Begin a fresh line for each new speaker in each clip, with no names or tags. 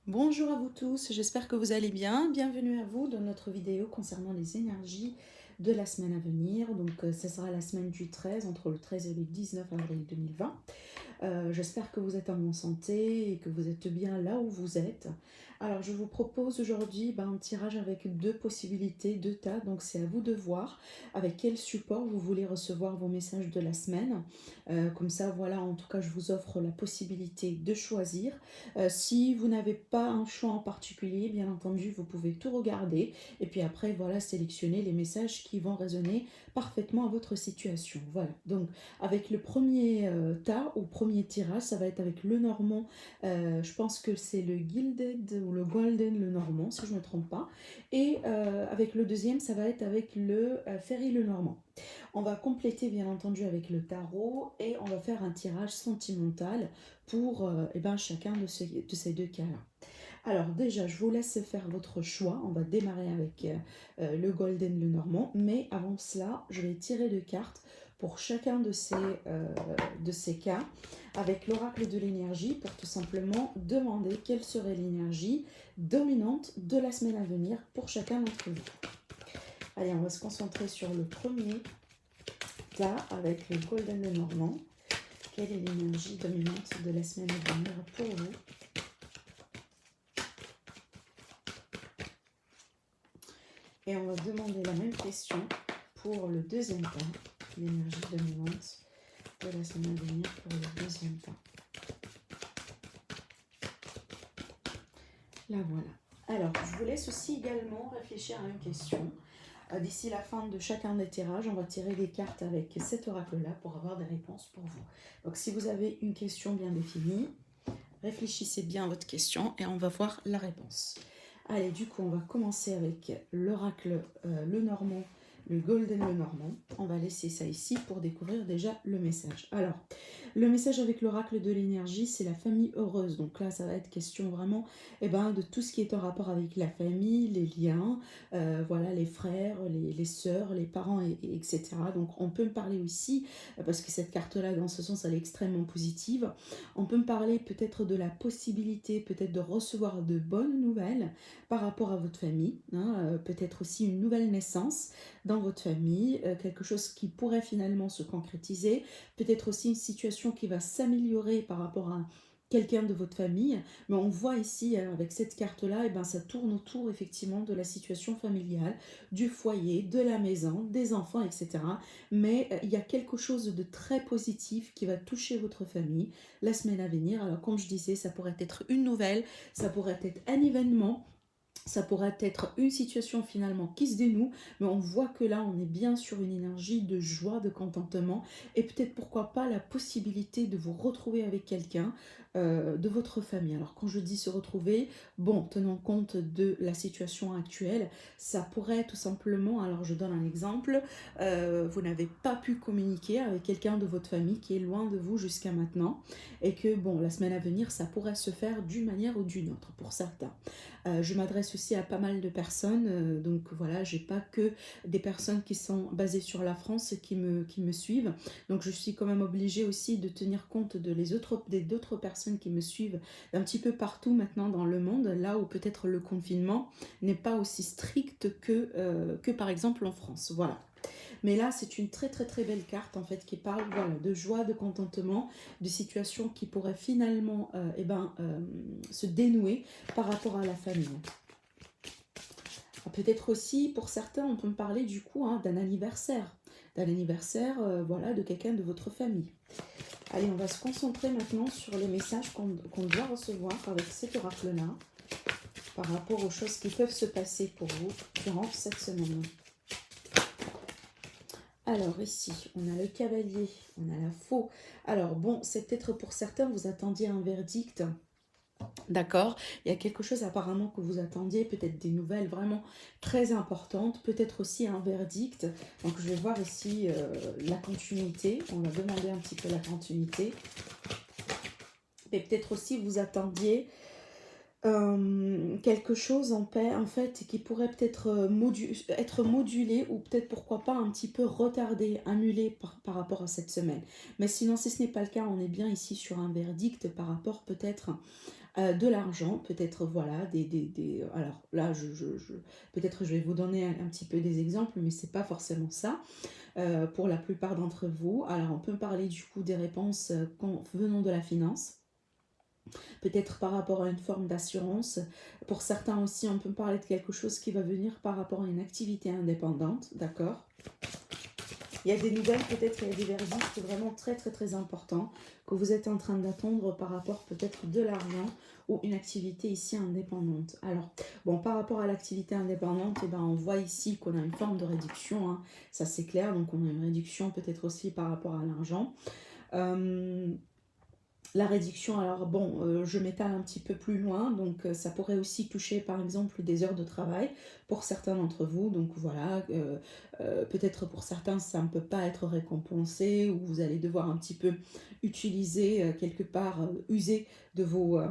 Bonjour à vous tous, j'espère que vous allez bien. Bienvenue à vous dans notre vidéo concernant les énergies de la semaine à venir. Donc, ce sera la semaine du 13, entre le 13 et le 19 avril 2020. J'espère que vous êtes en bonne santé et que vous êtes bien là où vous êtes. Alors, je vous propose aujourd'hui un tirage avec deux possibilités, deux tas. Donc, c'est à vous de voir avec quel support vous voulez recevoir vos messages de la semaine. Comme ça, voilà, en tout cas, je vous offre la possibilité de choisir. Si vous n'avez pas un choix en particulier, bien entendu, vous pouvez tout regarder. Et puis après, voilà, sélectionner les messages qui vont résonner parfaitement à votre situation. Voilà, donc avec le premier tas ou premier tirage, ça va être avec le normand. Je pense que c'est le Gilded ou le Golden, le normand, si je ne me trompe pas. Et avec le deuxième, ça va être avec le Ferry le normand. On va compléter bien entendu avec le tarot et on va faire un tirage sentimental pour chacun de ces deux cas-là. Alors déjà, je vous laisse faire votre choix. On va démarrer avec le Golden, le Normand. Mais avant cela, je vais tirer deux cartes pour chacun de ces cas avec l'oracle de l'énergie pour tout simplement demander quelle serait l'énergie dominante de la semaine à venir pour chacun d'entre vous. Allez, on va se concentrer sur le premier cas avec le Golden, le Normand. Quelle est l'énergie dominante de la semaine à venir pour vous? Et on va demander la même question pour le deuxième temps, l'énergie dominante de la semaine à venir pour le deuxième temps. La voilà. Alors, je vous laisse aussi également réfléchir à une question. D'ici la fin de chacun des tirages, on va tirer des cartes avec cet oracle-là pour avoir des réponses pour vous. Donc, si vous avez une question bien définie, réfléchissez bien à votre question et on va voir la réponse. Allez, du coup, on va commencer avec l'oracle le normand, le golden le normand. On va laisser ça ici pour découvrir déjà le message. Alors, le message avec l'oracle de l'énergie, c'est la famille heureuse. Donc là, ça va être question vraiment de tout ce qui est en rapport avec la famille, les liens, voilà, les frères, les sœurs, les parents, etc. Donc on peut me parler aussi, parce que cette carte-là, dans ce sens, elle est extrêmement positive. On peut me parler peut-être de la possibilité, peut-être de recevoir de bonnes nouvelles par rapport à votre famille, hein, peut-être aussi une nouvelle naissance dans votre famille, quelque chose qui pourrait finalement se concrétiser, peut-être aussi une situation qui va s'améliorer par rapport à quelqu'un de votre famille, mais on voit ici avec cette carte-là, ça tourne autour effectivement de la situation familiale, du foyer, de la maison, des enfants, etc. Mais il y a quelque chose de très positif qui va toucher votre famille la semaine à venir. Alors comme je disais, ça pourrait être une nouvelle, ça pourrait être un événement, ça pourrait être une situation finalement qui se dénoue, mais on voit que là on est bien sur une énergie de joie, de contentement, et peut-être pourquoi pas la possibilité de vous retrouver avec quelqu'un de votre famille. Alors quand je dis se retrouver, bon, tenant compte de la situation actuelle, ça pourrait tout simplement, alors je donne un exemple, vous n'avez pas pu communiquer avec quelqu'un de votre famille qui est loin de vous jusqu'à maintenant, et que bon, la semaine à venir, ça pourrait se faire d'une manière ou d'une autre pour certains. Je m'adresse aussi à pas mal de personnes, donc voilà, j'ai pas que des personnes qui sont basées sur la France qui me suivent, donc je suis quand même obligée aussi de tenir compte d'autres personnes qui me suivent d'un petit peu partout maintenant dans le monde, là où peut-être le confinement n'est pas aussi strict que par exemple en France, voilà. Mais là, c'est une très très très belle carte en fait qui parle voilà, de joie, de contentement, de situations qui pourraient finalement se dénouer par rapport à la famille. Peut-être aussi, pour certains, on peut me parler du coup d'un anniversaire. D'un anniversaire voilà, de quelqu'un de votre famille. Allez, on va se concentrer maintenant sur les messages qu'on doit recevoir avec cet oracle-là par rapport aux choses qui peuvent se passer pour vous durant cette semaine. Alors ici, on a le cavalier, on a la faux. Alors bon, c'est peut-être pour certains, vous attendiez un verdict. D'accord, il y a quelque chose apparemment que vous attendiez, peut-être des nouvelles vraiment très importantes, peut-être aussi un verdict. Donc je vais voir ici la continuité, on va demander un petit peu la continuité. Et peut-être aussi vous attendiez quelque chose en fait qui pourrait peut-être être modulé ou peut-être pourquoi pas un petit peu retardé, annulé par rapport à cette semaine. Mais sinon si ce n'est pas le cas, on est bien ici sur un verdict par rapport peut-être de l'argent, peut-être voilà, alors là, peut-être je vais vous donner un petit peu des exemples, mais c'est pas forcément ça pour la plupart d'entre vous. Alors on peut parler du coup des réponses venant de la finance, peut-être par rapport à une forme d'assurance. Pour certains aussi, on peut parler de quelque chose qui va venir par rapport à une activité indépendante, d'accord? Il y a des nouvelles, peut-être il y a des verdicts vraiment très très très importants que vous êtes en train d'attendre par rapport peut-être de l'argent ou une activité ici indépendante. Alors, bon, par rapport à l'activité indépendante, eh ben, on voit ici qu'on a une forme de réduction, hein, ça c'est clair, donc on a une réduction peut-être aussi par rapport à l'argent. La réduction, alors bon, je m'étale un petit peu plus loin, donc ça pourrait aussi toucher par exemple des heures de travail pour certains d'entre vous, donc voilà, peut-être pour certains ça ne peut pas être récompensé, ou vous allez devoir un petit peu utiliser quelque part, user de vos,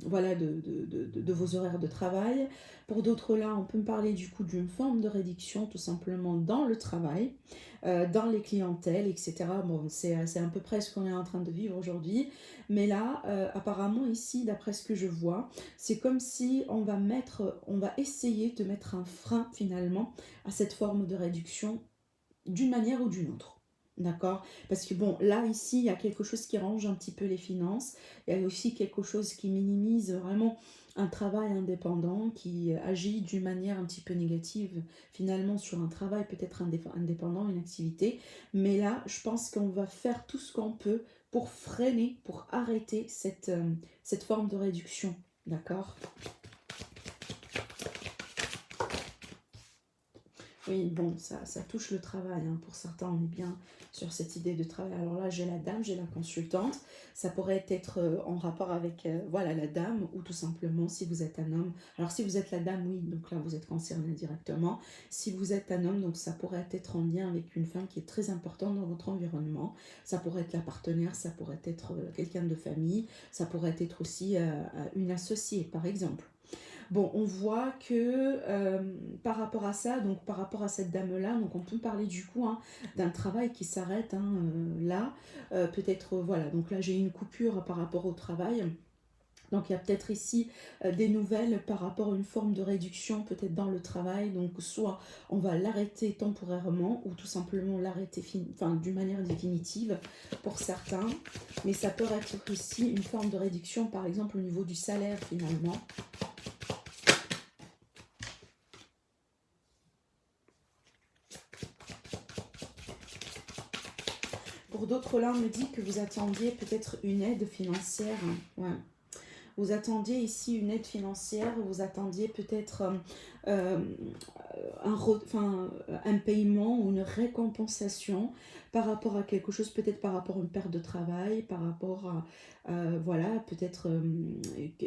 voilà, de vos horaires de travail. Pour d'autres là, on peut me parler du coup d'une forme de réduction tout simplement dans le travail, dans les clientèles, etc. Bon, c'est à peu près ce qu'on est en train de vivre aujourd'hui. Mais là, apparemment ici, d'après ce que je vois, c'est comme si on va essayer de mettre un frein finalement à cette forme de réduction d'une manière ou d'une autre. D'accord? Parce que bon, là, ici, il y a quelque chose qui range un petit peu les finances. Il y a aussi quelque chose qui minimise vraiment un travail indépendant, qui agit d'une manière un petit peu négative finalement sur un travail peut-être indépendant, une activité. Mais là, je pense qu'on va faire tout ce qu'on peut pour freiner, pour arrêter cette forme de réduction. D'accord? Oui, bon, ça touche le travail, hein. Pour certains, on est bien sur cette idée de travail. Alors là, j'ai la dame, j'ai la consultante. Ça pourrait être en rapport avec voilà, la dame, ou tout simplement si vous êtes un homme. Alors si vous êtes la dame, oui, donc là, vous êtes concerné directement. Si vous êtes un homme, donc ça pourrait être en lien avec une femme qui est très importante dans votre environnement. Ça pourrait être la partenaire, ça pourrait être quelqu'un de famille, ça pourrait être aussi une associée, par exemple. Bon, on voit que par rapport à ça, donc par rapport à cette dame-là, donc on peut parler du coup hein, d'un travail qui s'arrête hein, là. Peut-être, voilà, donc là j'ai une coupure par rapport au travail. Donc il y a peut-être ici des nouvelles par rapport à une forme de réduction peut-être dans le travail. Donc soit on va l'arrêter temporairement, ou tout simplement l'arrêter d'une manière définitive pour certains. Mais ça peut être aussi une forme de réduction par exemple au niveau du salaire finalement. Pour d'autres, là, on me dit que vous attendiez peut-être une aide financière. Ouais. Vous attendiez ici une aide financière, vous attendiez peut-être euh, un paiement ou une récompensation par rapport à quelque chose, peut-être par rapport à une perte de travail, par rapport à, voilà, peut-être,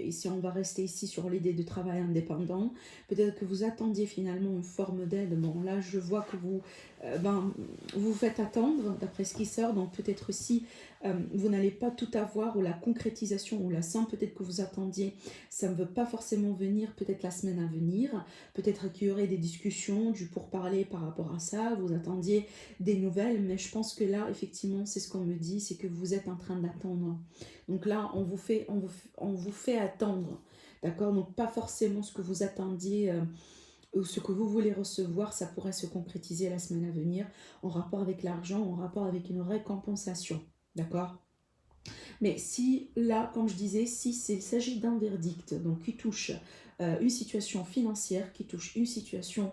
si on va rester ici sur l'idée de travail indépendant, peut-être que vous attendiez finalement une forme d'aide. Bon, là, je vois que vous faites attendre, d'après ce qui sort, donc peut-être aussi, vous n'allez pas tout avoir, ou la concrétisation, ou la somme peut-être que vous attendiez, ça ne veut pas forcément venir peut-être la semaine à venir. Peut-être qu'il y aurait des discussions, du pourparler par rapport à ça, vous attendiez des nouvelles, mais je pense que là, effectivement, c'est ce qu'on me dit, c'est que vous êtes en train d'attendre. Donc là, on vous fait attendre, d'accord? Donc pas forcément ce que vous attendiez, ou ce que vous voulez recevoir, ça pourrait se concrétiser la semaine à venir, en rapport avec l'argent, en rapport avec une récompensation, d'accord? Mais si, là, comme je disais, si il s'agit d'un verdict donc qui touche une situation financière, qui touche une situation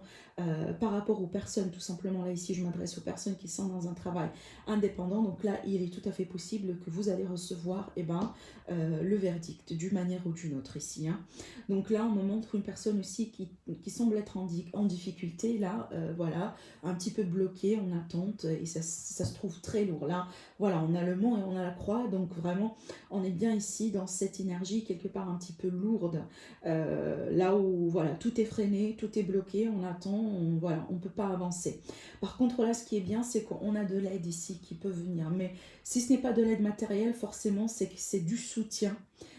par rapport aux personnes, tout simplement, là ici je m'adresse aux personnes qui sont dans un travail indépendant, donc là il est tout à fait possible que vous allez recevoir le verdict d'une manière ou d'une autre ici. Hein. Donc là on me montre une personne aussi qui semble être en difficulté, là, voilà, un petit peu bloquée, en attente, et ça se trouve très lourd. Là, voilà, on a le mont et on a la croix, donc vraiment, on est bien ici dans cette énergie quelque part un petit peu lourde, là où voilà, tout est freiné, tout est bloqué, on attend, voilà, on ne peut pas avancer. Par contre, là, ce qui est bien, c'est qu'on a de l'aide ici qui peut venir, mais si ce n'est pas de l'aide matérielle, forcément, c'est que c'est du soutien.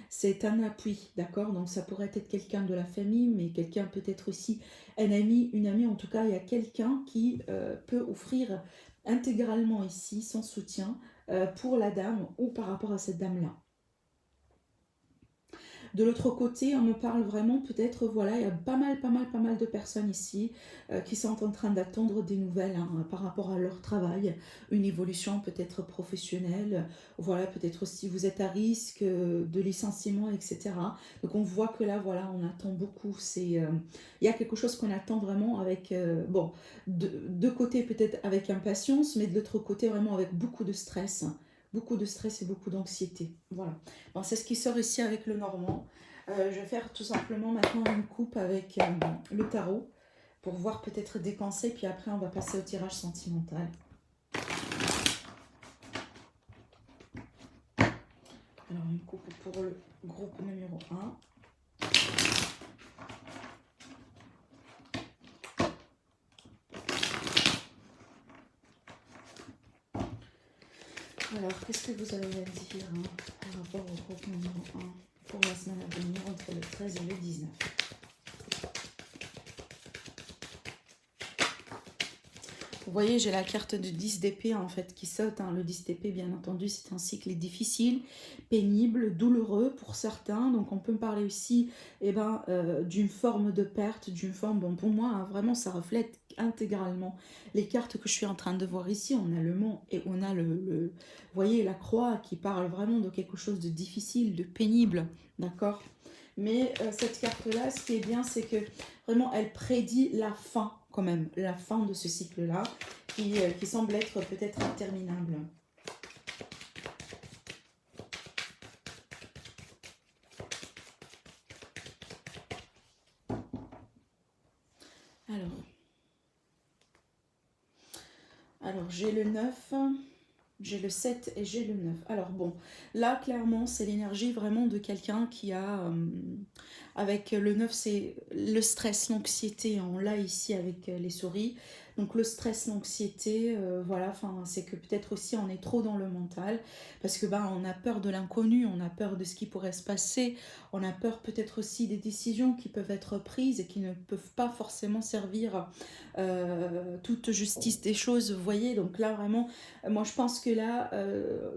C'est un appui, d'accord? Donc ça pourrait être quelqu'un de la famille, mais quelqu'un peut-être aussi un ami, une amie. En tout cas, il y a quelqu'un qui peut offrir intégralement ici son soutien pour la dame ou par rapport à cette dame-là. De l'autre côté, on me parle vraiment peut-être, voilà, il y a pas mal de personnes ici qui sont en train d'attendre des nouvelles hein, par rapport à leur travail, une évolution peut-être professionnelle, voilà, peut-être aussi vous êtes à risque de licenciement, etc. Donc on voit que là, voilà, on attend beaucoup, il y a quelque chose qu'on attend vraiment avec, bon, de côté peut-être avec impatience, mais de l'autre côté vraiment avec beaucoup de stress et beaucoup d'anxiété, voilà. Bon, c'est ce qui sort ici avec le Normand. Je vais faire tout simplement maintenant une coupe avec le tarot pour voir peut-être des conseils, puis après on va passer au tirage sentimental. Alors une coupe pour le groupe numéro 1. Alors, qu'est-ce que vous avez à dire hein, par rapport au groupe numéro 1 pour la semaine à venir entre le 13 et le 19? Vous voyez, j'ai la carte de 10 d'épée en fait qui saute. Hein. Le 10 d'épée, bien entendu, c'est un cycle difficile, pénible, douloureux pour certains. Donc, on peut me parler aussi d'une forme de perte, d'une forme, bon, pour moi, hein, vraiment, ça reflète intégralement les cartes que je suis en train de voir ici. On a le mont et on a vous voyez, la croix qui parle vraiment de quelque chose de difficile, de pénible, d'accord? Mais cette carte-là, ce qui est bien, c'est que vraiment, elle prédit la fin, quand même, la fin de ce cycle-là, qui semble être peut-être interminable. Alors j'ai le 9, j'ai le 7 et j'ai le 9. Alors bon, là clairement c'est l'énergie vraiment de quelqu'un qui a, avec le 9 c'est le stress, l'anxiété, on l'a ici avec les souris. Donc le stress, l'anxiété, voilà, enfin c'est que peut-être aussi on est trop dans le mental parce que on a peur de l'inconnu, on a peur de ce qui pourrait se passer, on a peur peut-être aussi des décisions qui peuvent être prises et qui ne peuvent pas forcément servir toute justice des choses, vous voyez. Donc là vraiment, moi je pense que là,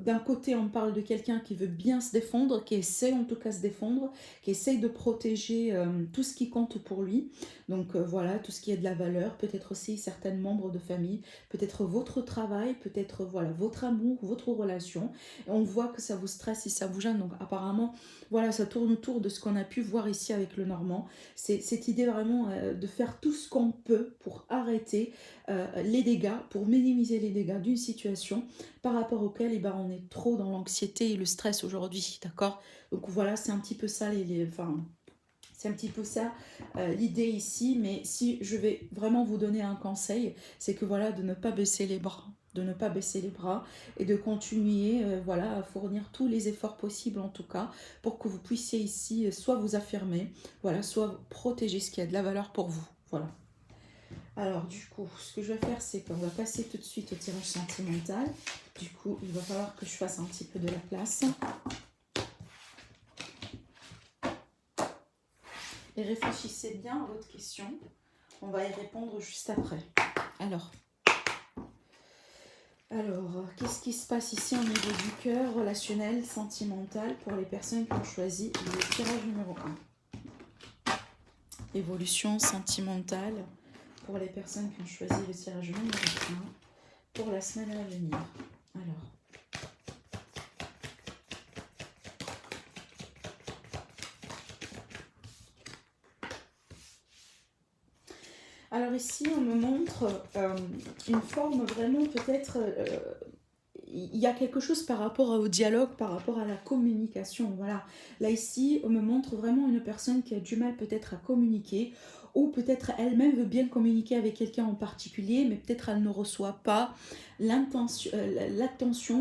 d'un côté on parle de quelqu'un qui veut bien se défendre, qui essaie en tout cas de se défendre, qui essaye de protéger tout ce qui compte pour lui. Donc voilà, tout ce qui est de la valeur, peut-être aussi certains membres de famille, peut-être votre travail, peut-être voilà votre amour, votre relation. Et on voit que ça vous stresse et ça vous gêne. Donc apparemment, voilà, ça tourne autour de ce qu'on a pu voir ici avec le Normand. C'est cette idée vraiment de faire tout ce qu'on peut pour arrêter les dégâts, pour minimiser les dégâts d'une situation par rapport auquel on est trop dans l'anxiété et le stress aujourd'hui, d'accord? Donc voilà, c'est un petit peu ça enfin, c'est un petit peu ça l'idée ici, mais si je vais vraiment vous donner un conseil, c'est que voilà, de ne pas baisser les bras, de ne pas baisser les bras et de continuer voilà, à fournir tous les efforts possibles en tout cas pour que vous puissiez ici soit vous affirmer, voilà, soit protéger ce qui a de la valeur pour vous. Voilà. Alors du coup, ce que je vais faire, c'est qu'on va passer tout de suite au tirage sentimental. Du coup, il va falloir que je fasse un petit peu de la place. Et réfléchissez bien à votre question. On va y répondre juste après. Alors, qu'est-ce qui se passe ici au niveau du cœur, relationnel, sentimental, pour les personnes qui ont choisi le tirage numéro 1? Évolution sentimentale pour les personnes qui ont choisi le tirage numéro 1 pour la semaine à venir. Alors ici, on me montre une forme vraiment peut-être... il y a quelque chose par rapport au dialogue, par rapport à la communication. Voilà. Là ici, on me montre vraiment une personne qui a du mal peut-être à communiquer, ou peut-être elle-même veut bien communiquer avec quelqu'un en particulier, mais peut-être elle ne reçoit pas l'attention,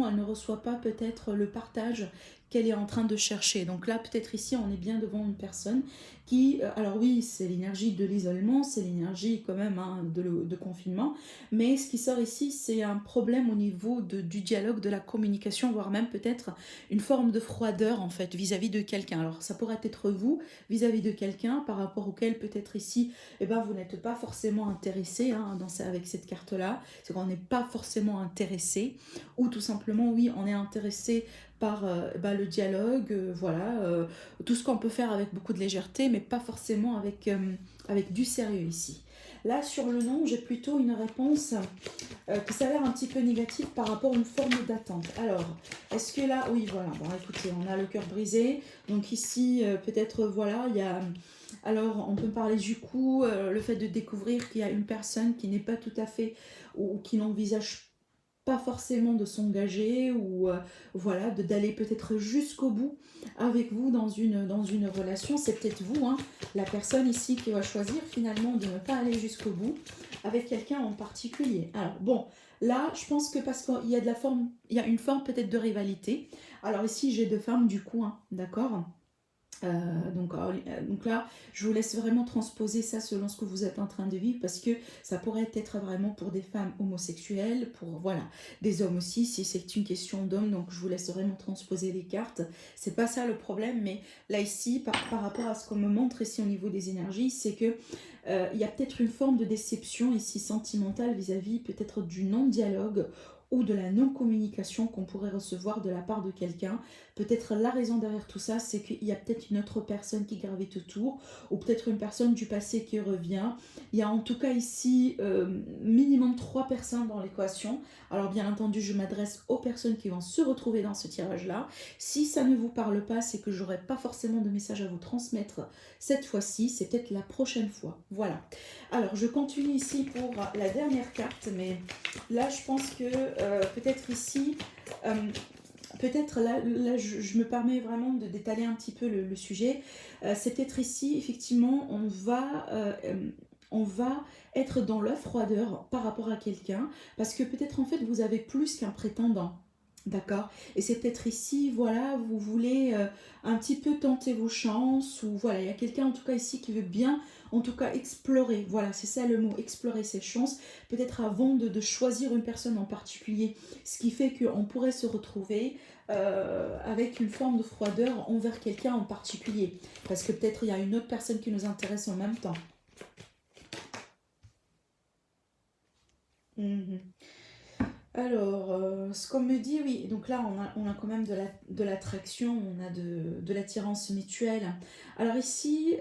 elle ne reçoit pas peut-être le partage qu'elle est en train de chercher. Donc là, peut-être ici, on est bien devant une personne qui, alors oui, c'est l'énergie de l'isolement, c'est l'énergie quand même hein, de confinement, mais ce qui sort ici, c'est un problème au niveau du dialogue, de la communication, voire même peut-être une forme de froideur en fait vis-à-vis de quelqu'un. Alors ça pourrait être vous vis-à-vis de quelqu'un par rapport auquel peut-être ici, vous n'êtes pas forcément intéressé hein, avec cette carte-là, c'est qu'on n'est pas forcément intéressé, ou tout simplement oui, on est intéressé par le dialogue, voilà, tout ce qu'on peut faire avec beaucoup de légèreté, mais pas forcément avec du sérieux ici. Là, sur le non, j'ai plutôt une réponse qui s'avère un petit peu négative par rapport à une forme d'attente. Alors, est-ce que là, oui, voilà, bon, écoutez, on a le cœur brisé, donc ici, peut-être, voilà, il y a... Alors, on peut parler du coup, le fait de découvrir qu'il y a une personne qui n'est pas tout à fait, ou qui n'envisage pas forcément de s'engager ou voilà d'aller peut-être jusqu'au bout avec vous dans une relation. C'est peut-être vous, hein, la personne ici qui va choisir finalement de ne pas aller jusqu'au bout avec quelqu'un en particulier. Alors bon, là je pense que parce qu'il y a de la forme, il y a une forme peut-être de rivalité. Alors ici j'ai deux femmes du coup, hein, d'accord. Donc là, je vous laisse vraiment transposer ça selon ce que vous êtes en train de vivre parce que ça pourrait être vraiment pour des femmes homosexuelles, pour voilà, des hommes aussi, si c'est une question d'hommes, donc je vous laisse vraiment transposer les cartes. C'est pas ça le problème, mais là ici, par rapport à ce qu'on me montre ici au niveau des énergies, c'est que il y a peut-être une forme de déception ici sentimentale vis-à-vis peut-être du non-dialogue ou de la non-communication qu'on pourrait recevoir de la part de quelqu'un. Peut-être la raison derrière tout ça, c'est qu'il y a peut-être une autre personne qui gravite autour, ou peut-être une personne du passé qui revient. Il y a en tout cas ici minimum 3 personnes dans l'équation. Alors bien entendu, je m'adresse aux personnes qui vont se retrouver dans ce tirage-là. Si ça ne vous parle pas, c'est que j'aurai pas forcément de message à vous transmettre cette fois-ci, c'est peut-être la prochaine fois. Voilà. Alors je continue ici pour la dernière carte, mais là je pense que peut-être ici... peut-être là je me permets vraiment de d'étaler un petit peu le sujet. C'est peut-être ici, effectivement, on va être dans la froideur par rapport à quelqu'un, parce que peut-être en fait vous avez plus qu'un prétendant. D'accord. Et c'est peut-être ici, voilà, vous voulez un petit peu tenter vos chances, ou voilà, il y a quelqu'un en tout cas ici qui veut bien, en tout cas explorer, voilà, c'est ça le mot, explorer ses chances, peut-être avant de choisir une personne en particulier, ce qui fait qu'on pourrait se retrouver avec une forme de froideur envers quelqu'un en particulier, parce que peut-être il y a une autre personne qui nous intéresse en même temps. Mhm. Alors, ce qu'on me dit, oui, donc là, on a quand même de l'attraction, on a de l'attirance mutuelle. Alors ici,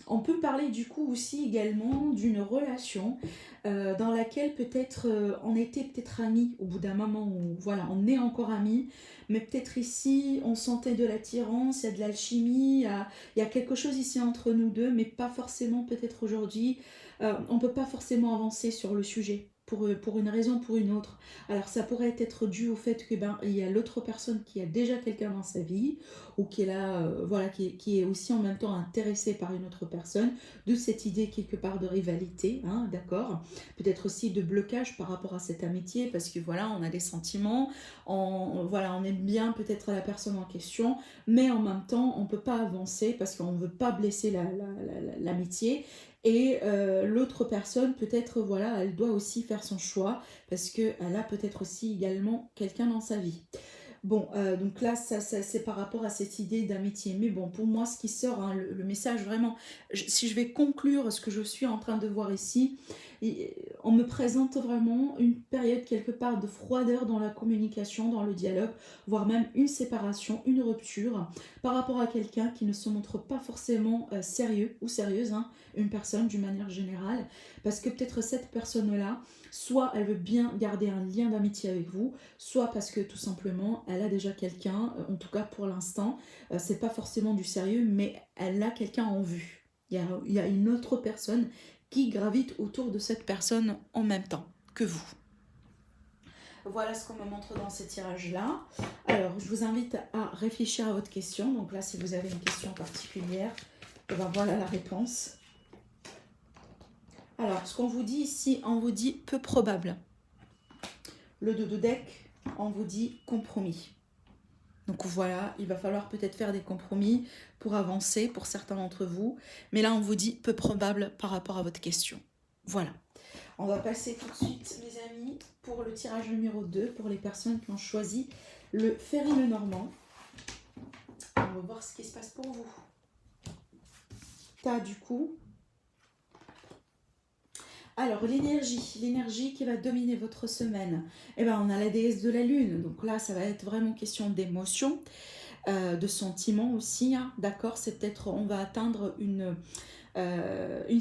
on peut parler du coup aussi également d'une relation dans laquelle peut-être on était peut-être amis au bout d'un moment, où voilà, on est encore amis, mais peut-être ici, on sentait de l'attirance, il y a de l'alchimie, il y a quelque chose ici entre nous deux, mais pas forcément peut-être aujourd'hui. On ne peut pas forcément avancer sur le sujet pour une raison ou pour une autre. Alors ça pourrait être dû au fait que il y a l'autre personne qui a déjà quelqu'un dans sa vie ou qui est là, voilà, qui est aussi en même temps intéressée par une autre personne, de cette idée quelque part de rivalité, hein, d'accord. Peut-être aussi de blocage par rapport à cette amitié parce que voilà, on a des sentiments, voilà, on aime bien peut-être la personne en question, mais en même temps on peut pas avancer parce qu'on ne veut pas blesser l'amitié. Et l'autre personne, peut-être, voilà, elle doit aussi faire son choix parce qu'elle a peut-être aussi également quelqu'un dans sa vie. Bon, donc là, ça, c'est par rapport à cette idée d'amitié. Mais bon, pour moi, ce qui sort, hein, le message vraiment, si je vais conclure ce que je suis en train de voir ici, on me présente vraiment une période quelque part de froideur dans la communication, dans le dialogue, voire même une séparation, une rupture par rapport à quelqu'un qui ne se montre pas forcément sérieux ou sérieuse, hein, une personne d'une manière générale, parce que peut-être cette personne-là, soit elle veut bien garder un lien d'amitié avec vous, soit parce que tout simplement elle a déjà quelqu'un, en tout cas pour l'instant, c'est pas forcément du sérieux, mais elle a quelqu'un en vue. Il y a une autre personne qui gravite autour de cette personne en même temps que vous. Voilà ce qu'on me montre dans ce tirage-là. Alors, je vous invite à réfléchir à votre question. Donc là, si vous avez une question particulière, ben voilà la réponse. Alors, ce qu'on vous dit ici, on vous dit peu probable. Le 2 de deck, on vous dit compromis. Donc voilà, il va falloir peut-être faire des compromis pour avancer pour certains d'entre vous. Mais là, on vous dit peu probable par rapport à votre question. Voilà. On va passer tout de suite, mes amis, pour le tirage numéro 2, pour les personnes qui ont choisi le Ferry Lenormand. On va voir ce qui se passe pour vous. T'as du coup... Alors, l'énergie qui va dominer votre semaine, eh ben, on a la déesse de la lune. Donc là, ça va être vraiment question d'émotion, de sentiments aussi, hein, d'accord? C'est peut-être, on va atteindre une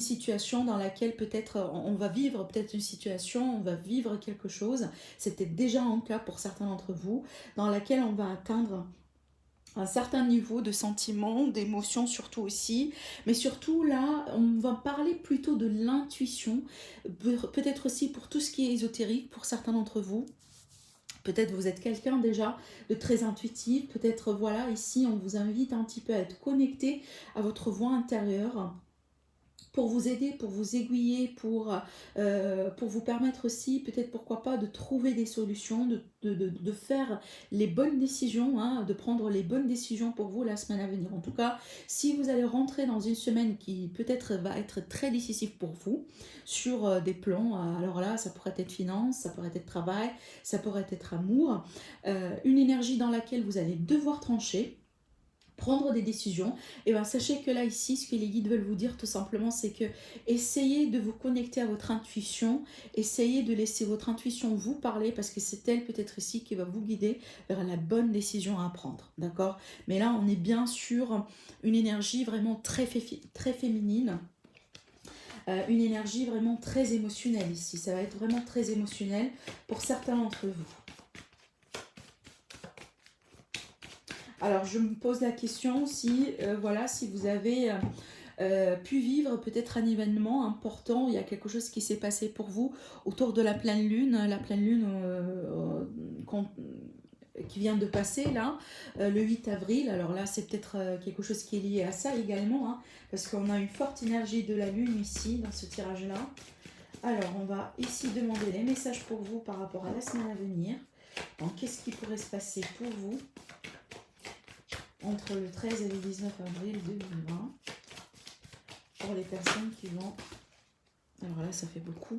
situation dans laquelle peut-être on va vivre peut-être une situation, on va vivre quelque chose, c'était déjà un cas pour certains d'entre vous, dans laquelle on va atteindre un certain niveau de sentiments, d'émotions surtout aussi, mais surtout là, on va parler plutôt de l'intuition, peut-être aussi pour tout ce qui est ésotérique pour certains d'entre vous. Peut-être vous êtes quelqu'un déjà de très intuitif, peut-être voilà, ici on vous invite un petit peu à être connecté à votre voix intérieure pour vous aider, pour vous aiguiller, pour vous permettre aussi, peut-être pourquoi pas, de trouver des solutions, de faire les bonnes décisions, hein, de prendre les bonnes décisions pour vous la semaine à venir. En tout cas, si vous allez rentrer dans une semaine qui peut-être va être très décisive pour vous, sur des plans, alors là, ça pourrait être finance, ça pourrait être travail, ça pourrait être amour, une énergie dans laquelle vous allez devoir trancher, prendre des décisions, et bien sachez que là ici ce que les guides veulent vous dire tout simplement, c'est que essayez de vous connecter à votre intuition, essayez de laisser votre intuition vous parler, parce que c'est elle peut-être ici qui va vous guider vers la bonne décision à prendre, d'accord? Mais là on est bien sur une énergie vraiment très féminine, une énergie vraiment très émotionnelle ici, ça va être vraiment très émotionnel pour certains d'entre vous. Alors, je me pose la question si, voilà, si vous avez pu vivre peut-être un événement important, il y a quelque chose qui s'est passé pour vous autour de la pleine lune qui vient de passer là, le 8 avril. Alors là, c'est peut-être quelque chose qui est lié à ça également, hein, parce qu'on a une forte énergie de la lune ici, dans ce tirage-là. Alors, on va ici demander les messages pour vous par rapport à la semaine à venir. Donc, qu'est-ce qui pourrait se passer pour vous entre le 13 et le 19 avril 2020 pour les personnes qui vont, alors là ça fait beaucoup,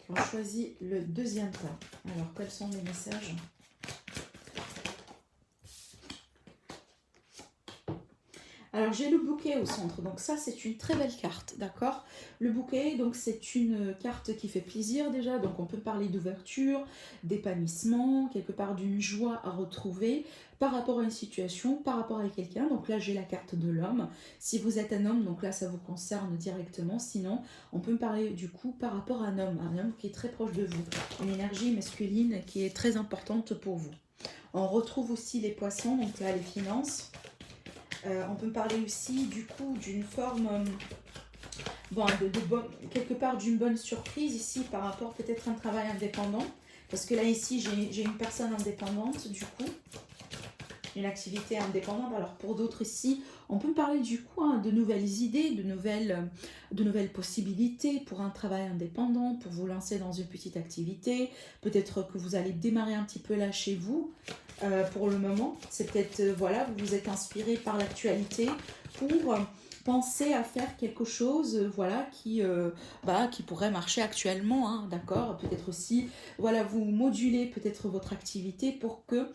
qui ont choisi le deuxième tas. Alors quels sont les messages? Alors j'ai le bouquet au centre, donc ça c'est une très belle carte, d'accord? Le bouquet, donc c'est une carte qui fait plaisir déjà, donc on peut parler d'ouverture, d'épanouissement, quelque part d'une joie à retrouver par rapport à une situation, par rapport à quelqu'un. Donc là j'ai la carte de l'homme, si vous êtes un homme, donc là ça vous concerne directement, sinon on peut me parler du coup par rapport à un homme qui est très proche de vous, une énergie masculine qui est très importante pour vous. On retrouve aussi les poissons, donc là les finances. On peut parler aussi du coup d'une forme, quelque part d'une bonne surprise ici par rapport peut-être à un travail indépendant. Parce que là ici j'ai une personne indépendante du coup, une activité indépendante. Alors pour d'autres ici, on peut parler du coup de nouvelles idées, de nouvelles possibilités pour un travail indépendant, pour vous lancer dans une petite activité. Peut-être que vous allez démarrer un petit peu là chez vous. Pour le moment, c'est peut-être, voilà, vous vous êtes inspiré par l'actualité pour penser à faire quelque chose, voilà, qui pourrait marcher actuellement, hein, d'accord? Peut-être aussi, voilà, vous modulez peut-être votre activité pour que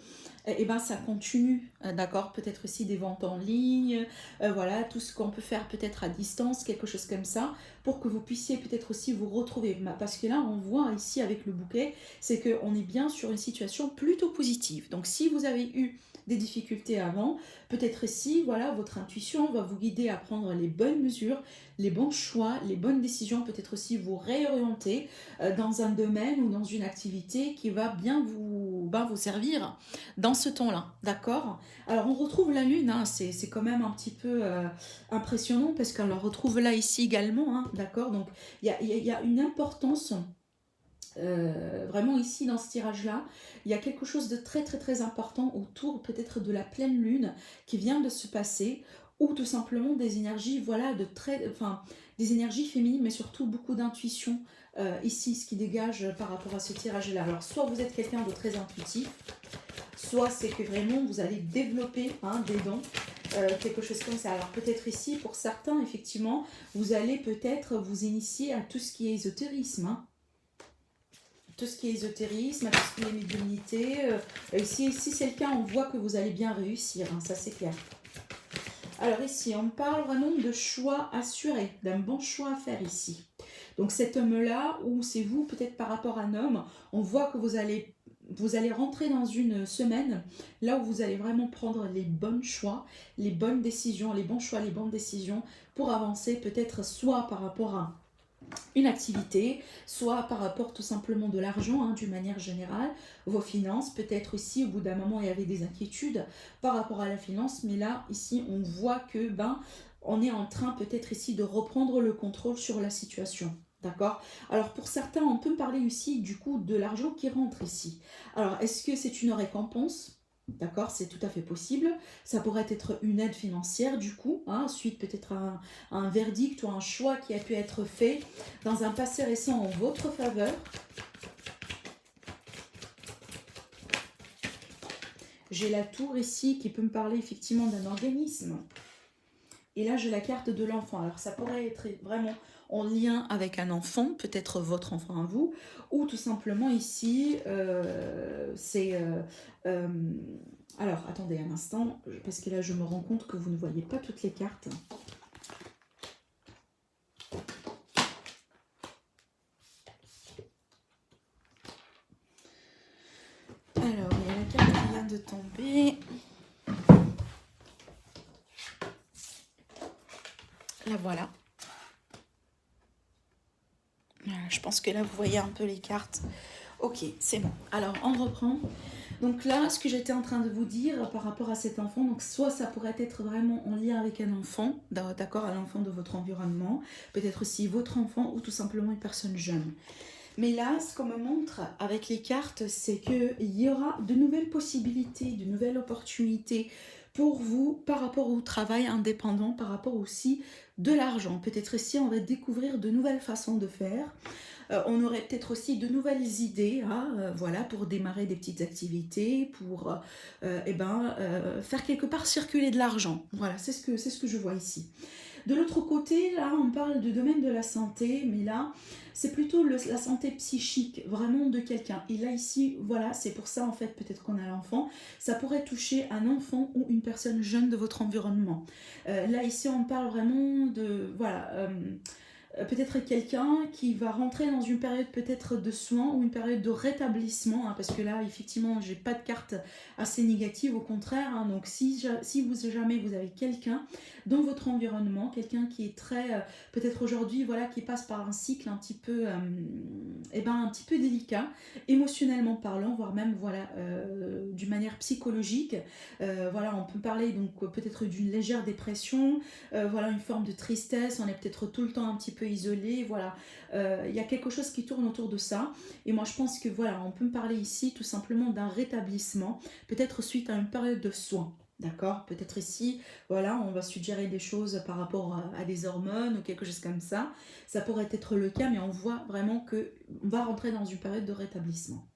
ça continue, d'accord? Peut-être aussi des ventes en ligne, voilà, tout ce qu'on peut faire peut-être à distance, quelque chose comme ça, pour que vous puissiez peut-être aussi vous retrouver. Parce que là, on voit ici avec le bouquet, c'est qu'on est bien sur une situation plutôt positive. Donc si vous avez eu des difficultés avant, peut-être ici, voilà, votre intuition va vous guider à prendre les bonnes mesures, les bons choix, les bonnes décisions, peut-être aussi vous réorienter dans un domaine ou dans une activité qui va bien vous servir dans ce ton-là, d'accord? Alors on retrouve la lune, hein, c'est quand même un petit peu impressionnant parce qu'on la retrouve là ici également, hein, d'accord? Donc il y a une importance vraiment ici dans ce tirage là, il y a quelque chose de très très très important autour peut-être de la pleine lune qui vient de se passer, ou tout simplement des énergies, voilà, des énergies féminines, mais surtout beaucoup d'intuition ici, ce qui dégage par rapport à ce tirage là. Alors soit vous êtes quelqu'un de très intuitif, soit c'est que vraiment vous allez développer, hein, des dons, quelque chose comme ça. Alors peut-être ici pour certains effectivement vous allez peut-être vous initier à tout ce qui est ésotérisme, hein. Tout ce qui est ésotérisme, à tout ce qui est médiumnité. Si c'est le cas, on voit que vous allez bien réussir, hein, ça c'est clair. Alors ici, on parle vraiment de choix assuré, d'un bon choix à faire ici. Donc cet homme-là, ou c'est vous peut-être par rapport à un homme, on voit que vous allez rentrer dans une semaine là où vous allez vraiment prendre les bons choix, les bonnes décisions, les bons choix, les bonnes décisions pour avancer peut-être soit par rapport à une activité, soit par rapport tout simplement de l'argent, d'une manière générale, vos finances, peut-être aussi au bout d'un moment il y avait des inquiétudes par rapport à la finance, mais là ici on voit que on est en train peut-être ici de reprendre le contrôle sur la situation. D'accord. Alors pour certains, on peut parler aussi du coup de l'argent qui rentre ici. Alors est-ce que c'est une récompense? D'accord, c'est tout à fait possible. Ça pourrait être une aide financière du coup, suite peut-être à un verdict ou un choix qui a pu être fait dans un passé récent en votre faveur. J'ai la tour ici qui peut me parler effectivement d'un organisme. Et là, j'ai la carte de l'enfant. Alors, ça pourrait être vraiment en lien avec un enfant, peut-être votre enfant à vous, ou tout simplement ici, alors, attendez un instant, parce que là, je me rends compte que vous ne voyez pas toutes les cartes. Alors, il y a la carte qui vient de tomber. La voilà. Je pense que là, vous voyez un peu les cartes. Ok, c'est bon. Alors, on reprend. Donc là, ce que j'étais en train de vous dire par rapport à cet enfant, donc soit ça pourrait être vraiment en lien avec un enfant, d'accord, un enfant de votre environnement, peut-être aussi votre enfant ou tout simplement une personne jeune. Mais là, ce qu'on me montre avec les cartes, c'est qu'il y aura de nouvelles possibilités, de nouvelles opportunités pour vous par rapport au travail indépendant, par rapport aussi de l'argent. Peut-être ici, on va découvrir de nouvelles façons de faire. On aurait peut-être aussi de nouvelles idées, voilà, pour démarrer des petites activités, pour faire quelque part circuler de l'argent. Voilà, c'est ce que je vois ici. De l'autre côté, là, on parle du domaine de la santé, mais là, c'est plutôt la santé psychique, vraiment de quelqu'un. Et là, ici, voilà, c'est pour ça, en fait, peut-être qu'on a l'enfant. Ça pourrait toucher un enfant ou une personne jeune de votre environnement. Là, ici, on parle vraiment de, voilà, peut-être quelqu'un qui va rentrer dans une période peut-être de soins ou une période de rétablissement, parce que là, effectivement, j'ai pas de carte assez négative, au contraire. Donc, si jamais vous avez quelqu'un dans votre environnement, quelqu'un qui est très, peut-être aujourd'hui, voilà, qui passe par un cycle un petit peu, un petit peu délicat, émotionnellement parlant, voire même, voilà, d'une manière psychologique. Voilà, on peut parler donc peut-être d'une légère dépression, voilà, une forme de tristesse, on est peut-être tout le temps un petit peu isolé, voilà, il y a quelque chose qui tourne autour de ça, et moi je pense que voilà, on peut me parler ici tout simplement d'un rétablissement, peut-être suite à une période de soins. D'accord, peut-être ici, voilà, on va suggérer des choses par rapport à des hormones ou quelque chose comme ça. Ça pourrait être le cas, mais on voit vraiment que on va rentrer dans une période de rétablissement.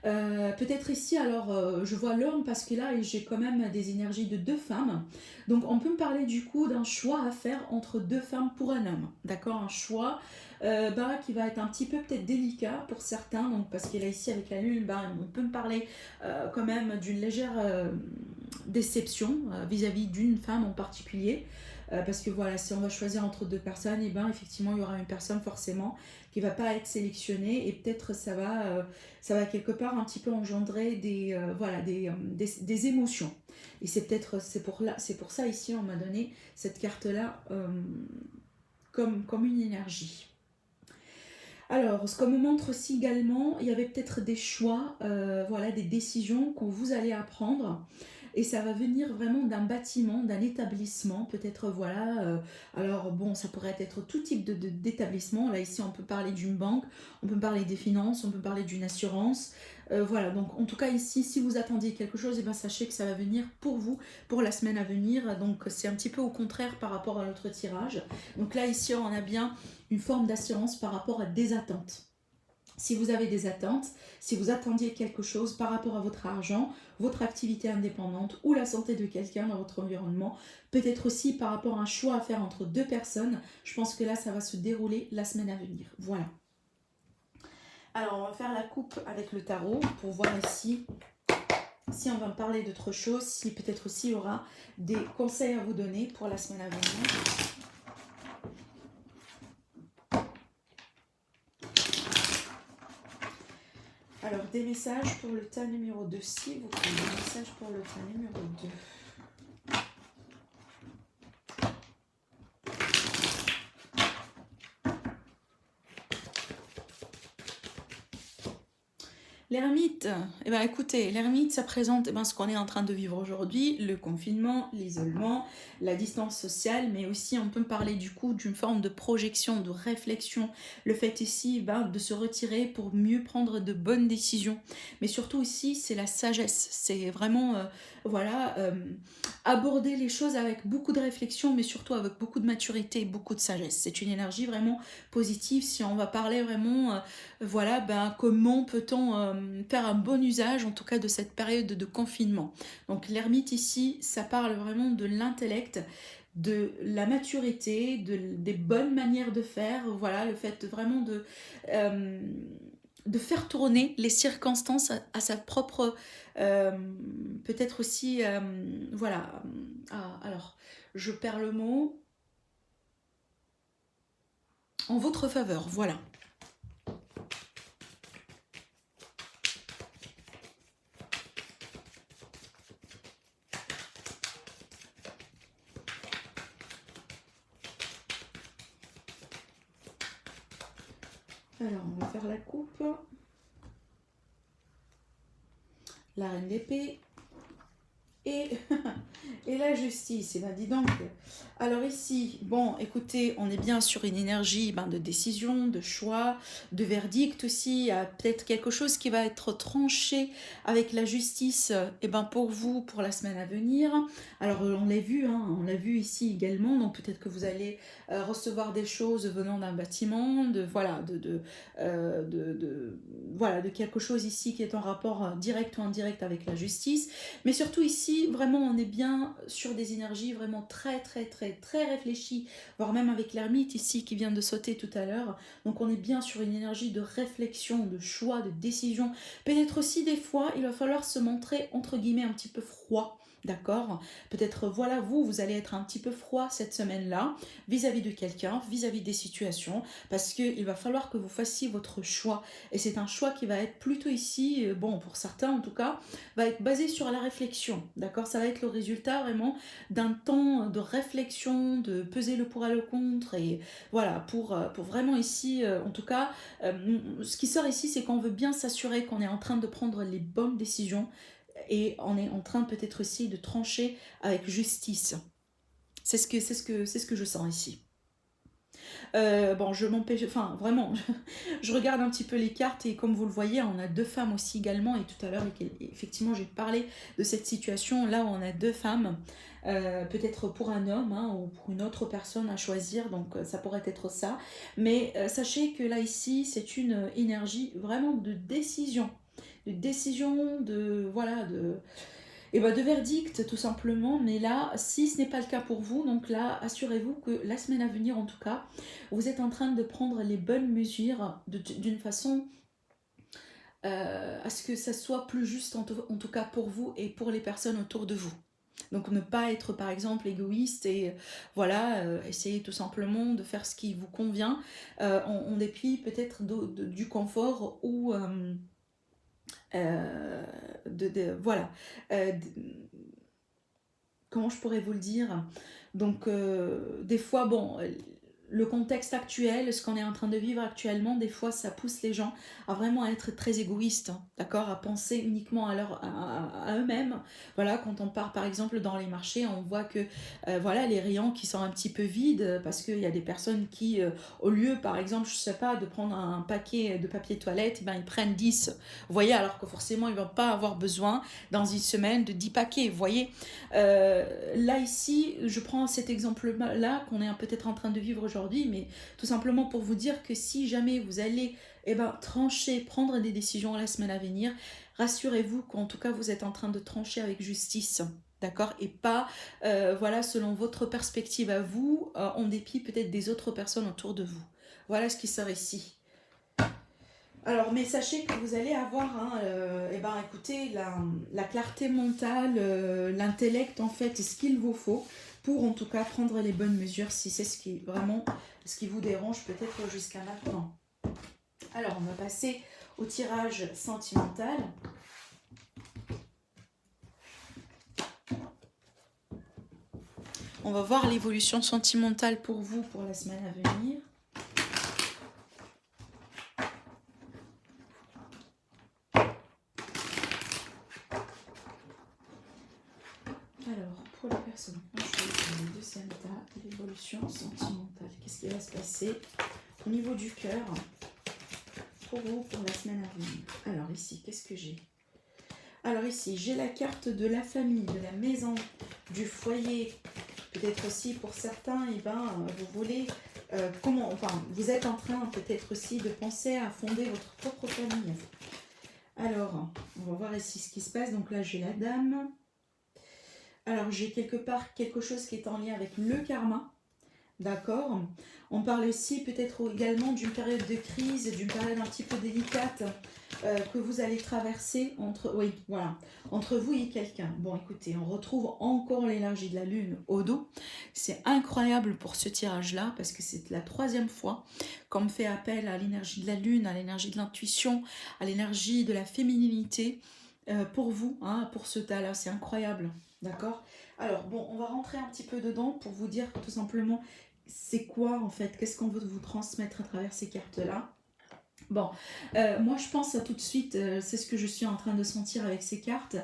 Peut-être ici, alors je vois l'homme parce que là j'ai quand même des énergies de deux femmes. Donc on peut me parler du coup d'un choix à faire entre deux femmes pour un homme. D'accord, un choix qui va être un petit peu peut-être délicat pour certains. Donc parce qu'il est ici avec la lune, on peut me parler quand même d'une légère déception vis-à-vis d'une femme en particulier. Parce que voilà, si on va choisir entre deux personnes, et effectivement il y aura une personne forcément qui va pas être sélectionnée, et peut-être ça va quelque part un petit peu engendrer des émotions. Et c'est pour ça ici on m'a donné cette carte là comme une énergie. Alors, ce qu'on me montre aussi également, il y avait peut-être des choix, voilà, des décisions que vous allez apprendre. Et ça va venir vraiment d'un bâtiment, d'un établissement, peut-être, voilà. Alors, bon, ça pourrait être tout type d'établissement. Là, ici, on peut parler d'une banque, on peut parler des finances, on peut parler d'une assurance. Voilà, donc en tout cas, ici, si vous attendiez quelque chose, sachez que ça va venir pour vous, pour la semaine à venir. Donc, c'est un petit peu au contraire par rapport à notre tirage. Donc là, ici, on a bien une forme d'assurance par rapport à des attentes. Si vous avez des attentes, si vous attendiez quelque chose par rapport à votre argent, votre activité indépendante ou la santé de quelqu'un dans votre environnement, peut-être aussi par rapport à un choix à faire entre deux personnes, je pense que là, ça va se dérouler la semaine à venir. Voilà. Alors, on va faire la coupe avec le tarot pour voir ici si on va me parler d'autre chose, si peut-être aussi il y aura des conseils à vous donner pour la semaine à venir. des messages pour le tas numéro 2, s'il vous plaît. Des messages pour le tas numéro 2. L'ermite, eh ben écoutez, l'ermite, ça présente ce qu'on est en train de vivre aujourd'hui, le confinement, l'isolement, la distance sociale, mais aussi on peut parler du coup d'une forme de projection, de réflexion, le fait ici de se retirer pour mieux prendre de bonnes décisions. Mais surtout ici, c'est la sagesse, c'est vraiment, aborder les choses avec beaucoup de réflexion, mais surtout avec beaucoup de maturité, beaucoup de sagesse. C'est une énergie vraiment positive si on va parler vraiment... comment peut-on faire un bon usage, en tout cas, de cette période de confinement. Donc, l'ermite ici, ça parle vraiment de l'intellect, de la maturité, des bonnes manières de faire, voilà, le fait vraiment de faire tourner les circonstances à sa propre, peut-être aussi, alors, je perds le mot, en votre faveur, voilà. Alors, on va faire la coupe. La reine d'épée. Et, et la justice. Et bien, dis donc. Alors ici, bon, écoutez, on est bien sur une énergie de décision, de choix, de verdict aussi. Il y a peut-être quelque chose qui va être tranché avec la justice pour vous, pour la semaine à venir. Alors, on l'a vu, on l'a vu ici également. Donc, peut-être que vous allez recevoir des choses venant d'un bâtiment, de quelque chose ici qui est en rapport direct ou indirect avec la justice. Mais surtout ici, vraiment, on est bien sur des énergies vraiment très, très, très, très réfléchies, voire même avec l'ermite ici qui vient de sauter tout à l'heure. Donc, on est bien sur une énergie de réflexion, de choix, de décision. Peut-être aussi, des fois, il va falloir se montrer, entre guillemets, un petit peu froid. D'accord? Peut-être, vous allez être un petit peu froid cette semaine-là, vis-à-vis de quelqu'un, vis-à-vis des situations, parce qu'il va falloir que vous fassiez votre choix. Et c'est un choix qui va être plutôt ici, pour certains en tout cas, va être basé sur la réflexion. D'accord? Ça va être le résultat vraiment d'un temps de réflexion, de peser le pour et le contre. Et voilà, pour vraiment ici, en tout cas, ce qui sort ici, c'est qu'on veut bien s'assurer qu'on est en train de prendre les bonnes décisions et on est en train peut-être aussi de trancher avec justice. C'est ce que je sens ici. Je m'empêche, vraiment, je regarde un petit peu les cartes et comme vous le voyez, on a deux femmes aussi également. Et tout à l'heure, effectivement, j'ai parlé de cette situation là où on a deux femmes. Peut-être pour un homme ou pour une autre personne à choisir, donc ça pourrait être ça. Mais sachez que là, ici, c'est une énergie vraiment de décision. De verdict tout simplement. Mais là, si ce n'est pas le cas pour vous, donc là, assurez-vous que la semaine à venir en tout cas, vous êtes en train de prendre les bonnes mesures d'une façon à ce que ça soit plus juste en tout cas pour vous et pour les personnes autour de vous. Donc ne pas être par exemple égoïste et essayer tout simplement de faire ce qui vous convient en dépit peut-être du confort ou comment je pourrais vous le dire. Donc des fois le contexte actuel, ce qu'on est en train de vivre actuellement, des fois ça pousse les gens à vraiment être très égoïstes, d'accord, à penser uniquement à eux-mêmes. Voilà, quand on part par exemple dans les marchés, on voit que les rayons qui sont un petit peu vides parce qu'il y a des personnes qui, au lieu par exemple, je sais pas, de prendre un paquet de papier toilette, ils prennent 10. Vous voyez, alors que forcément ils ne vont pas avoir besoin dans une semaine de 10 paquets, vous voyez. Là ici, je prends cet exemple-là qu'on est peut-être en train de vivre aujourd'hui, mais tout simplement pour vous dire que si jamais vous allez trancher, prendre des décisions la semaine à venir, rassurez-vous qu'en tout cas vous êtes en train de trancher avec justice, d'accord, et pas selon votre perspective à vous, en dépit peut-être des autres personnes autour de vous. Voilà ce qui sort ici. Alors, mais sachez que vous allez avoir, écoutez, la clarté mentale, l'intellect en fait, et ce qu'il vous faut pour en tout cas prendre les bonnes mesures si c'est ce qui vous dérange peut-être jusqu'à maintenant. Alors, on va passer au tirage sentimental. On va voir l'évolution sentimentale pour vous pour la semaine à venir. Alors, pour les personnes, je vais prendre le deuxième tas, l'évolution sentimentale. Qu'est-ce qui va se passer au niveau du cœur pour vous pour la semaine à venir? Alors ici, qu'est-ce que j'ai? Alors ici, j'ai la carte de la famille, de la maison, du foyer. Peut-être aussi pour certains, eh ben, vous voulez, vous êtes en train peut-être aussi de penser à fonder votre propre famille. Alors, on va voir ici ce qui se passe. Donc là, j'ai la dame. Alors, j'ai quelque part quelque chose qui est en lien avec le karma. D'accord. On parle ici peut-être également d'une période de crise, d'une période un petit peu délicate que vous allez traverser entre vous et quelqu'un. Bon, écoutez, on retrouve encore l'énergie de la lune au dos. C'est incroyable pour ce tirage-là parce que c'est la 3e fois qu'on me fait appel à l'énergie de la lune, à l'énergie de l'intuition, à l'énergie de la féminité pour vous, hein, pour ce tas-là. C'est incroyable. D'accord. Alors, bon, on va rentrer un petit peu dedans pour vous dire tout simplement c'est quoi en fait, qu'est-ce qu'on veut vous transmettre à travers ces cartes-là. Bon, moi je pense à tout de suite, c'est ce que je suis en train de sentir avec ces cartes.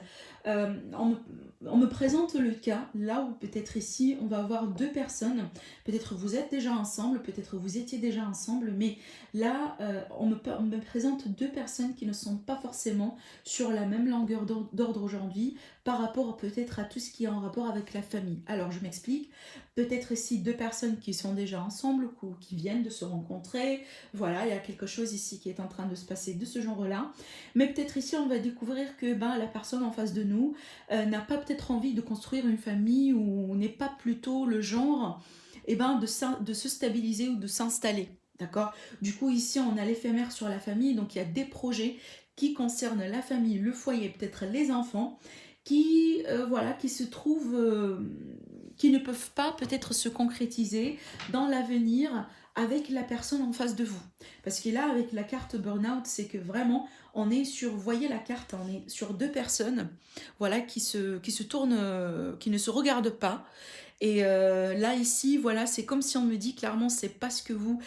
On me présente le cas, là où peut-être ici on va avoir 2 personnes, peut-être vous êtes déjà ensemble, peut-être vous étiez déjà ensemble, mais là on me présente 2 personnes qui ne sont pas forcément sur la même longueur d'ordre aujourd'hui par rapport peut-être à tout ce qui est en rapport avec la famille. Alors je m'explique, peut-être ici 2 personnes qui sont déjà ensemble ou qui viennent de se rencontrer, voilà, il y a quelque chose ici qui est en train de se passer de ce genre-là. Mais peut-être ici, on va découvrir que la personne en face de nous n'a pas peut-être envie de construire une famille ou n'est pas plutôt le genre de se stabiliser ou de s'installer. D'accord. Du coup, ici, on a l'éphémère sur la famille. Donc, il y a des projets qui concernent la famille, le foyer, peut-être les enfants, qui se trouvent... qui ne peuvent pas peut-être se concrétiser dans l'avenir avec la personne en face de vous. Parce que là, avec la carte burn-out, c'est que vraiment, on est sur, voyez la carte, on est sur 2 personnes, voilà, qui se tournent, qui ne se regardent pas. Et là, ici, voilà, c'est comme si on me dit clairement, c'est parce que vous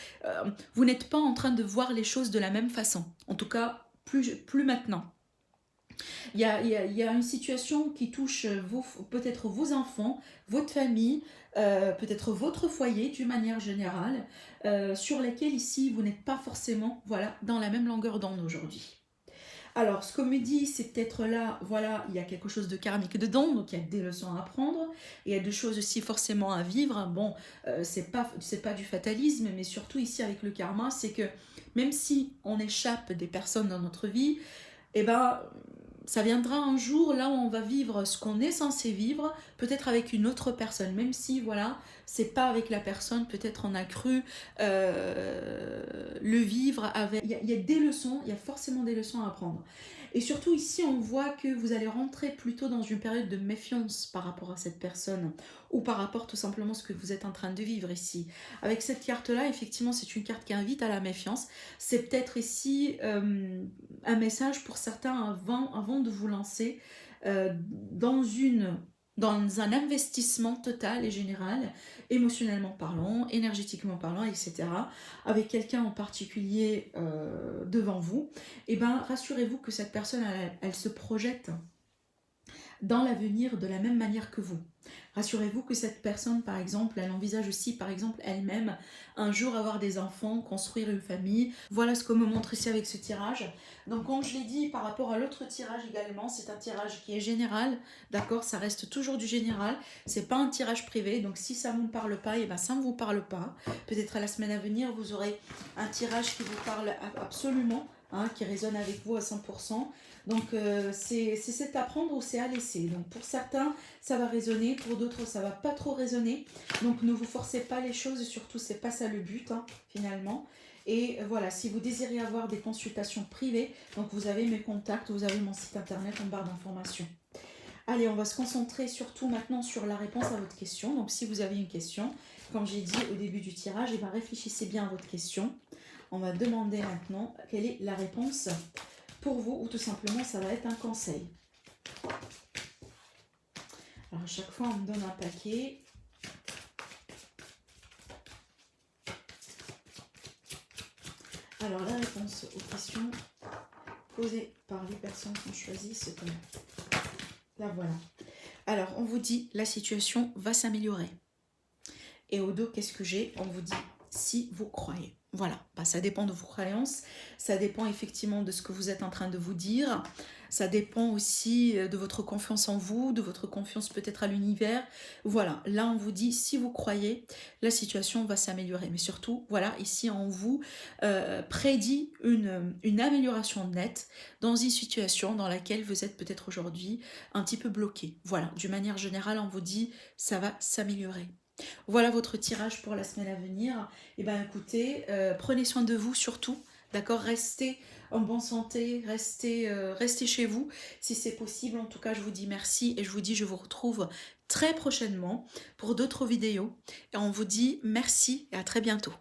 n'êtes pas en train de voir les choses de la même façon. En tout cas, plus maintenant. Il y a une situation qui touche peut-être vos enfants, votre famille, peut-être votre foyer d'une manière générale, sur lesquels ici vous n'êtes pas forcément dans la même longueur d'onde aujourd'hui. Alors, ce qu'on me dit, c'est peut-être là, voilà, il y a quelque chose de karmique dedans, donc il y a des leçons à apprendre, il y a des choses aussi forcément à vivre. Bon, c'est pas du fatalisme, mais surtout ici avec le karma, c'est que même si on échappe des personnes dans notre vie, eh ben, ça viendra un jour là où on va vivre ce qu'on est censé vivre, peut-être avec une autre personne, même si voilà, c'est pas avec la personne, peut-être on a cru le vivre avec. Il y a des leçons, il y a forcément des leçons à apprendre. Et surtout ici, on voit que vous allez rentrer plutôt dans une période de méfiance par rapport à cette personne ou par rapport tout simplement à ce que vous êtes en train de vivre ici. Avec cette carte-là, effectivement, c'est une carte qui invite à la méfiance. C'est peut-être ici un message pour certains avant de vous lancer dans un investissement total et général, émotionnellement parlant, énergétiquement parlant, etc., avec quelqu'un en particulier devant vous, et rassurez-vous que cette personne, elle se projette dans l'avenir de la même manière que vous. Rassurez-vous que cette personne, par exemple, elle envisage aussi, par exemple, elle-même, un jour avoir des enfants, construire une famille. Voilà ce qu'on me montre ici avec ce tirage. Donc, comme je l'ai dit, par rapport à l'autre tirage également, c'est un tirage qui est général, d'accord. Ça reste toujours du général, c'est pas un tirage privé, donc si ça ne vous parle pas, et ça ne vous parle pas. Peut-être à la semaine à venir, vous aurez un tirage qui vous parle absolument, qui résonne avec vous à 100%. Donc c'est à prendre ou c'est à laisser. Donc pour certains ça va résonner, pour d'autres ça va pas trop résonner. Donc ne vous forcez pas les choses, surtout c'est pas ça le but finalement. Et voilà, si vous désirez avoir des consultations privées, donc vous avez mes contacts, vous avez mon site internet en barre d'informations. Allez, on va se concentrer surtout maintenant sur la réponse à votre question. Donc si vous avez une question, comme j'ai dit au début du tirage, réfléchissez bien à votre question. On va demander maintenant quelle est la réponse pour vous, ou tout simplement ça va être un conseil. Alors à chaque fois on me donne un paquet. Alors la réponse aux questions posées par les personnes qui ont choisi ce thème. La voilà. Alors on vous dit la situation va s'améliorer. Et au dos, qu'est-ce que j'ai? On vous dit si vous croyez. Voilà, bah, ça dépend de vos croyances, ça dépend effectivement de ce que vous êtes en train de vous dire, ça dépend aussi de votre confiance en vous, de votre confiance peut-être à l'univers. Voilà, là on vous dit si vous croyez, la situation va s'améliorer. Mais surtout, voilà, ici on vous prédit une amélioration nette dans une situation dans laquelle vous êtes peut-être aujourd'hui un petit peu bloqué. Voilà, d'une manière générale, on vous dit ça va s'améliorer. Voilà votre tirage pour la semaine à venir. Et bien écoutez, prenez soin de vous surtout, d'accord? Restez en bonne santé, restez chez vous si c'est possible. En tout cas, je vous dis merci et je vous dis je vous retrouve très prochainement pour d'autres vidéos. Et on vous dit merci et à très bientôt.